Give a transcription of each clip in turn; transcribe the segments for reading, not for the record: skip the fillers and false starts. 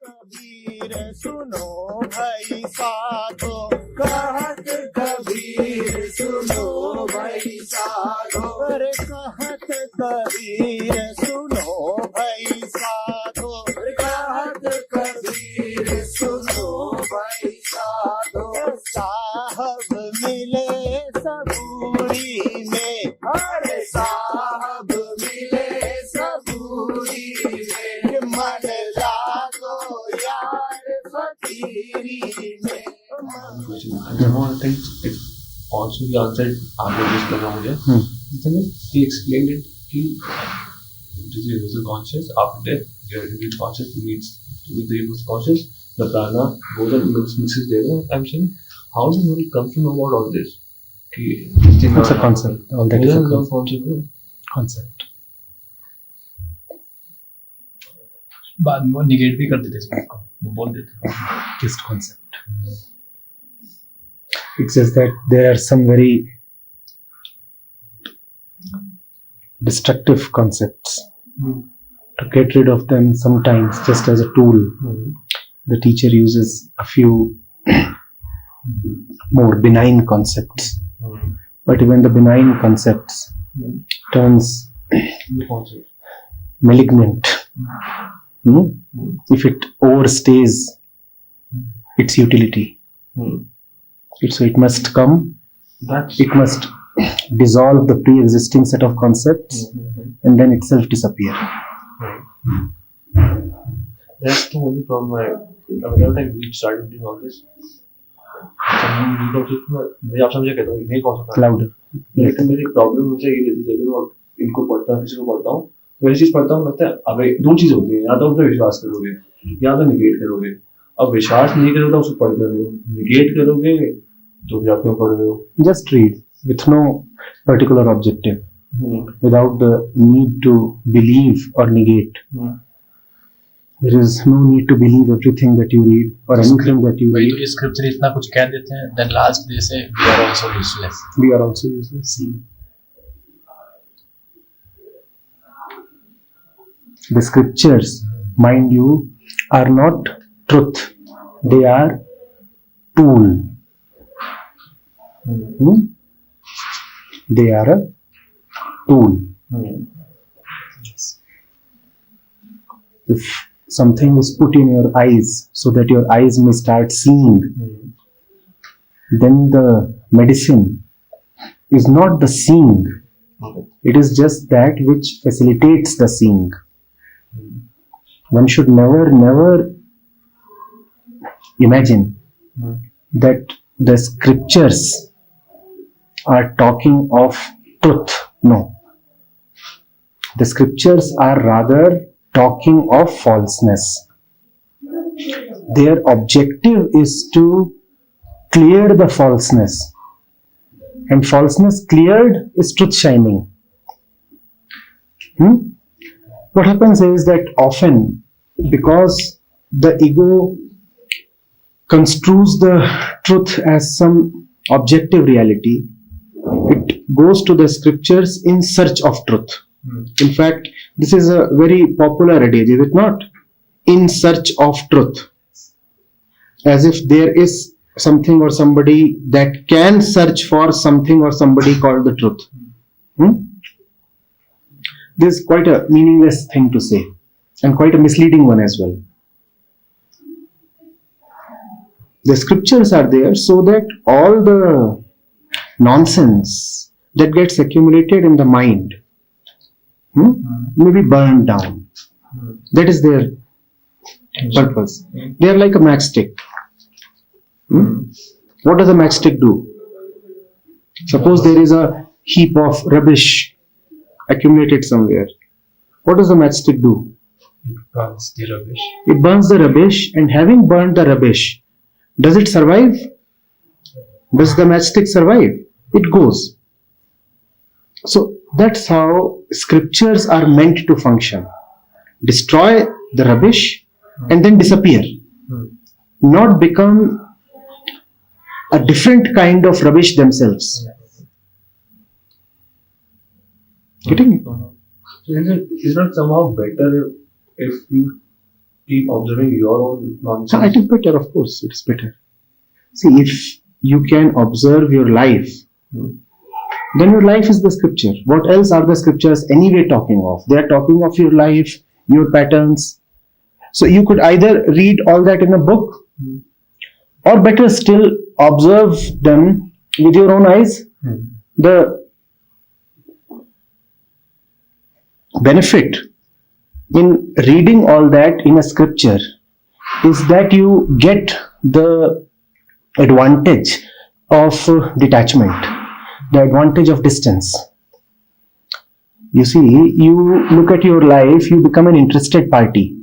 कबीर सुनो भाई साधो, कहत कबीर सुनो भाई साधो, अरे कहत कबीर सुनो भाई साधो, कहत कबीर सुनो भाई साधो। साहब मिले सबूरी में, अरे साहब मिले सबूरी में, मन लागो यार फकीरी में। I think it also he answered आगे जिस करना मुझे he explained it कि this is universal conscious, after death the universal conscious meets with the universal conscious, the prana goes and mixes there. I'm saying how does one come to know about all this? It's a concept. All that is a concept. बाद में वो negate भी कर देते हैं, वो बोल देते हैं just concept. It's just that there are some very destructive concepts. To get rid of them, sometimes just as a tool, the teacher uses a few more benign concepts. But even the benign concepts turns malignant if it overstays its utility. So it must come, it must dissolve the pre-existing set of concepts and then itself disappear. That's the only problem. Whenever I started doing all this, मैं आपसे मुझे कहता हूँ नहीं कौन सा Louder. लेकिन मेरी प्रॉब्लम मुझे ये रहती है, जब मैं इनको पढ़ता हूँ, किसी को पढ़ता हूँ, वही चीज पढ़ता हूँ, लगता है अब दो चीज होती है, या तो उस पर विश्वास करोगे या तो निगेट करोगे। अब विश्वास नहीं करोगे तो उसको पढ़ रहे हो, निगेट करोगे तो भी आप क्यों पढ़ रहे हो? Just read with no particular objective, without the need to believe or negate. There is no need to believe everything that you read or anything that you read. तो स्क्रिप्चर इतना कुछ कह देते हैं, then last day से we are also useless. We are also useless. The scriptures, mind you, are not truth. They are tool. They are a tool. If something is put in your eyes so that your eyes may start seeing, then the medicine is not the seeing. It is just that which facilitates the seeing. One should never imagine that the scriptures are talking of truth. No. The scriptures are rather talking of falseness. Their objective is to clear the falseness. And falseness cleared is truth shining. What happens is that often, because the ego construes the truth as some objective reality, it goes to the scriptures in search of truth. In fact, this is a very popular adage, is it not? In search of truth. As if there is something or somebody that can search for something or somebody called the truth. This is quite a meaningless thing to say, and quite a misleading one as well. The scriptures are there so that all the nonsense that gets accumulated in the mind may be burned down. That is their purpose. They are like a matchstick. What does a matchstick do? Suppose there is a heap of rubbish accumulated somewhere. What does the matchstick do? It burns the rubbish. It burns the rubbish, and having burned the rubbish, does it survive? Does the matchstick survive? It goes. So that's how scriptures are meant to function. Destroy the rubbish and then disappear. Not become a different kind of rubbish themselves. Getting it? So is it not somehow better if you keep observing your own So nonsense. it is better, of course, it is better. See, if you can observe your life, then your life is the scripture. What else are the scriptures anyway talking of? They are talking of your life, your patterns. So you could either read all that in a book, or better still, observe them with your own eyes. The benefit in reading all that in a scripture is that you get the advantage of detachment, the advantage of distance. You see, you look at your life, you become an interested party.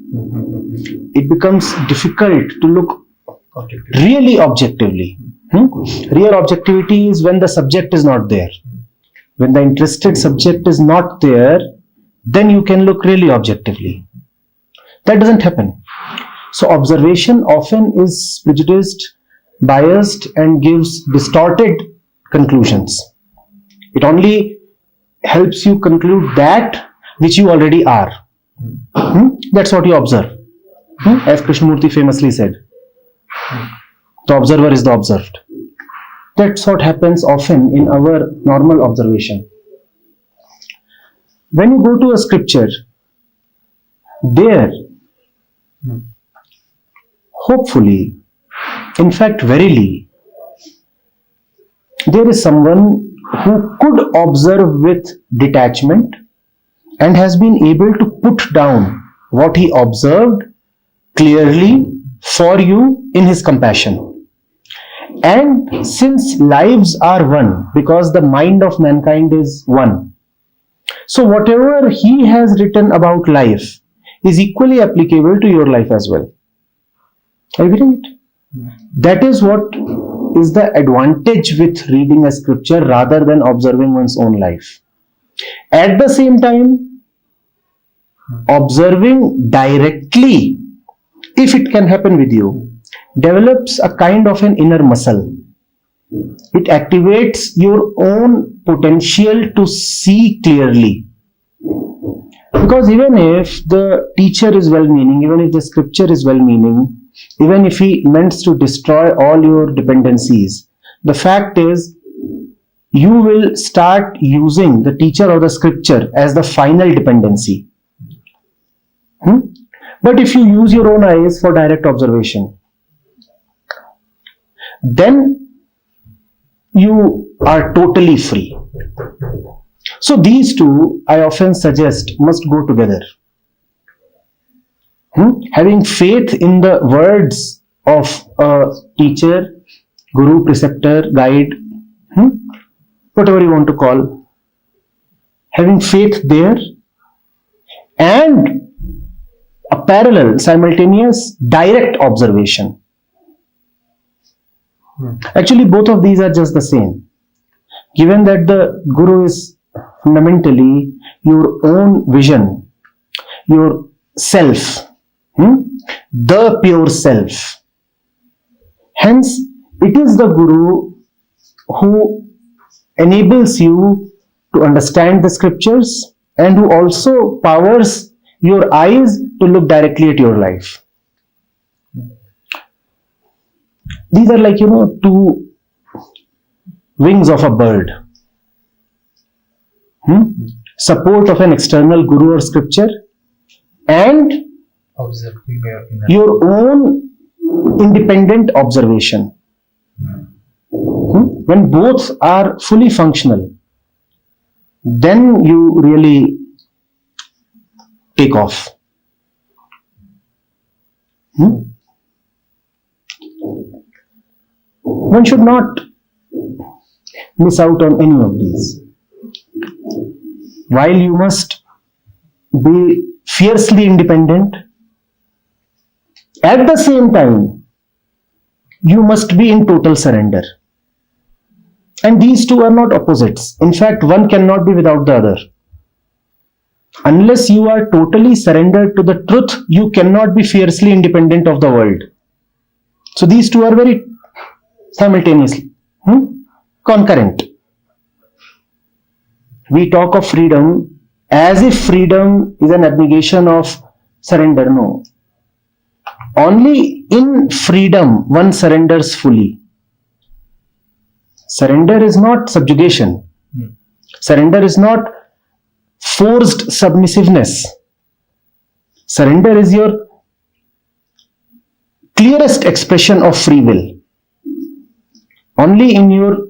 It becomes difficult to look really objectively. Real objectivity is when the subject is not there. When the interested subject is not there, then you can look really objectively. That doesn't happen. So observation often is prejudiced, biased, and gives distorted conclusions. It only helps you conclude that which you already are. That's what you observe. As Krishnamurti famously said, the observer is the observed. That's what happens often in our normal observation. When you go to a scripture, there, hopefully, in fact, verily, there is someone who could observe with detachment and has been able to put down what he observed clearly for you in his compassion. And since lives are one, because the mind of mankind is one, so whatever he has written about life is equally applicable to your life as well. Are you getting it? That is what is the advantage with reading a scripture rather than observing one's own life. At the same time, observing directly, if it can happen with you, develops a kind of an inner muscle. It activates your own potential to see clearly. Because even if the teacher is well-meaning, even if the scripture is well-meaning, even if he meant to destroy all your dependencies, the fact is you will start using the teacher or the scripture as the final dependency. But if you use your own eyes for direct observation, then you are totally free. So these two, I often suggest, must go together. Having faith in the words of a teacher, guru, preceptor, guide, whatever you want to call, having faith there, and a parallel, simultaneous, direct observation. Actually, both of these are just the same. Given that the guru is fundamentally your own vision, your self, the pure self. Hence, it is the guru who enables you to understand the scriptures and who also powers your eyes to look directly at your life. These are like, two wings of a bird. Support of an external guru or scripture and observing your own independent observation. When both are fully functional, then you really take off. One should not miss out on any of these. While you must be fiercely independent, at the same time, you must be in total surrender. And these two are not opposites. In fact, one cannot be without the other. Unless you are totally surrendered to the truth, you cannot be fiercely independent of the world. So these two are very simultaneously concurrent. We talk of freedom as if freedom is an abnegation of surrender. No. Only in freedom one surrenders fully. Surrender is not subjugation. Surrender is not forced submissiveness. Surrender is your clearest expression of free will. Only in your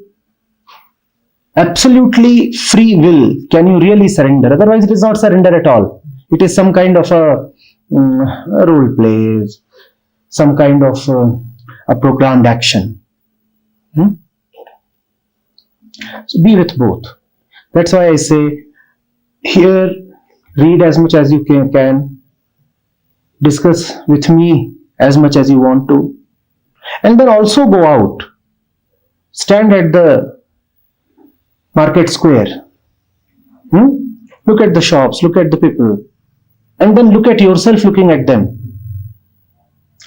absolutely free will can you really surrender. Otherwise, it is not surrender at all. It is some kind of a role play, some kind of a programmed action. So be with both. That's why I say, here, read as much as you can, discuss with me as much as you want to, and then also go out, stand at the market square, look at the shops, look at the people, and then look at yourself looking at them.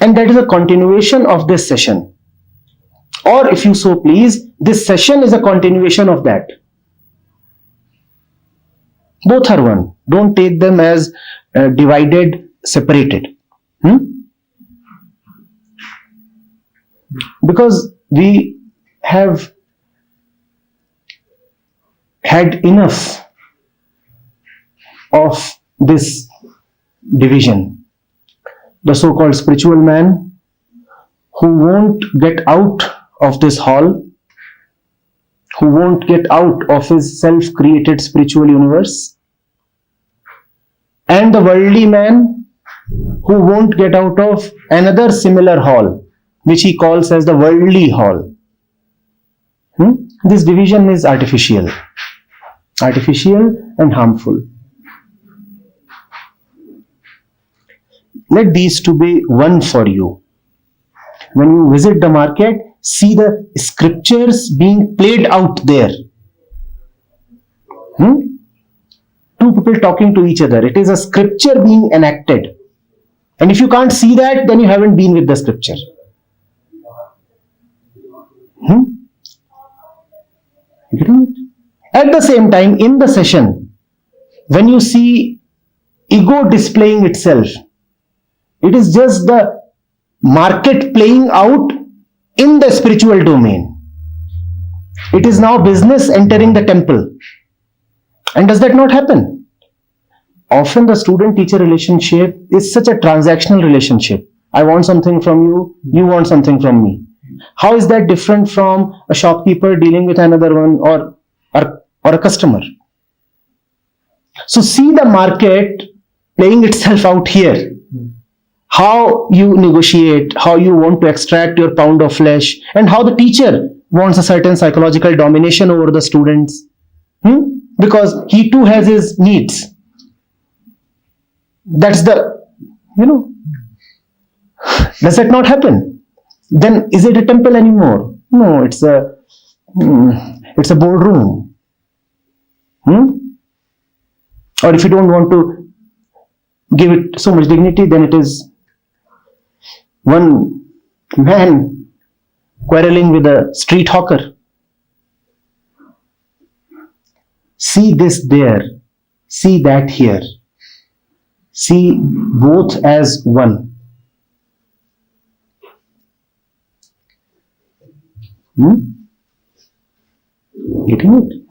And that is a continuation of this session. Or if you so please, this session is a continuation of that. Both are one. Don't take them as divided, separated. Because we have had enough of this division. The so-called spiritual man who won't get out of this hall, who won't get out of his self-created spiritual universe, and the worldly man who won't get out of another similar hall, which he calls as the worldly hall. This division is artificial and harmful. Let these two be one for you. When you visit the market, see the scriptures being played out there. Two people talking to each other. It is a scripture being enacted. And if you can't see that, then you haven't been with the scripture. At the same time, in the session, when you see ego displaying itself, it is just the market playing out in the spiritual domain. It is now business entering the temple. And does that not happen? Often the student-teacher relationship is such a transactional relationship. I want something from you, you want something from me. How is that different from a shopkeeper dealing with another one or a customer? So see the market playing itself out here. How you negotiate, how you want to extract your pound of flesh, and how the teacher wants a certain psychological domination over the students. Because he too has his needs. That's the, does that not happen? Then is it a temple anymore? No, it's a boardroom. Or if you don't want to give it so much dignity, then it is one man quarreling with a street hawker. See this there, see that here. See both as one. Getting it?